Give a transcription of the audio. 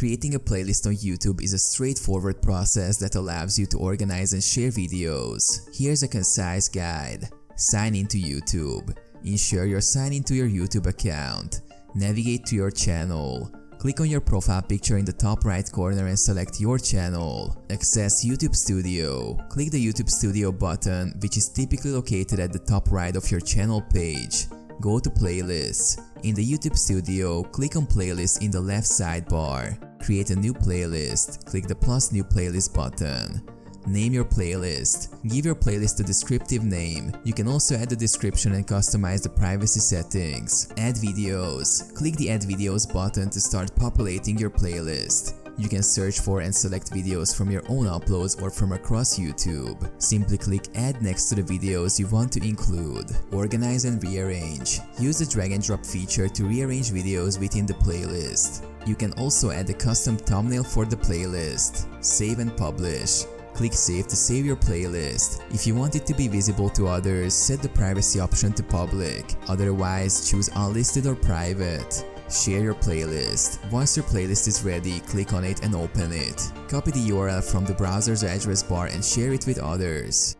Creating a playlist on YouTube is a straightforward process that allows you to organize and share videos. Here's a concise guide. Sign into YouTube. Ensure you're signed into your YouTube account. Navigate to your channel. Click on your profile picture in the top right corner and select your channel. Access YouTube Studio. Click the YouTube Studio button, which is typically located at the top right of your channel page. Go to Playlists. In the YouTube Studio, click on Playlist in the left sidebar. Create a new playlist. Click the plus New Playlist button. Name your playlist. Give your playlist a descriptive name. You can also add a description and customize the privacy settings. Add videos. Click the Add Videos button to start populating your playlist. You can search for and select videos from your own uploads or from across YouTube. Simply click Add next to the videos you want to include. Organize and rearrange. Use the drag and drop feature to rearrange videos within the playlist. You can also add a custom thumbnail for the playlist. Save and publish. Click Save to save your playlist. If you want it to be visible to others, set the privacy option to public. Otherwise, choose unlisted or private. Share your playlist. Once your playlist is ready, click on it and open it. Copy the URL from the browser's address bar and share it with others.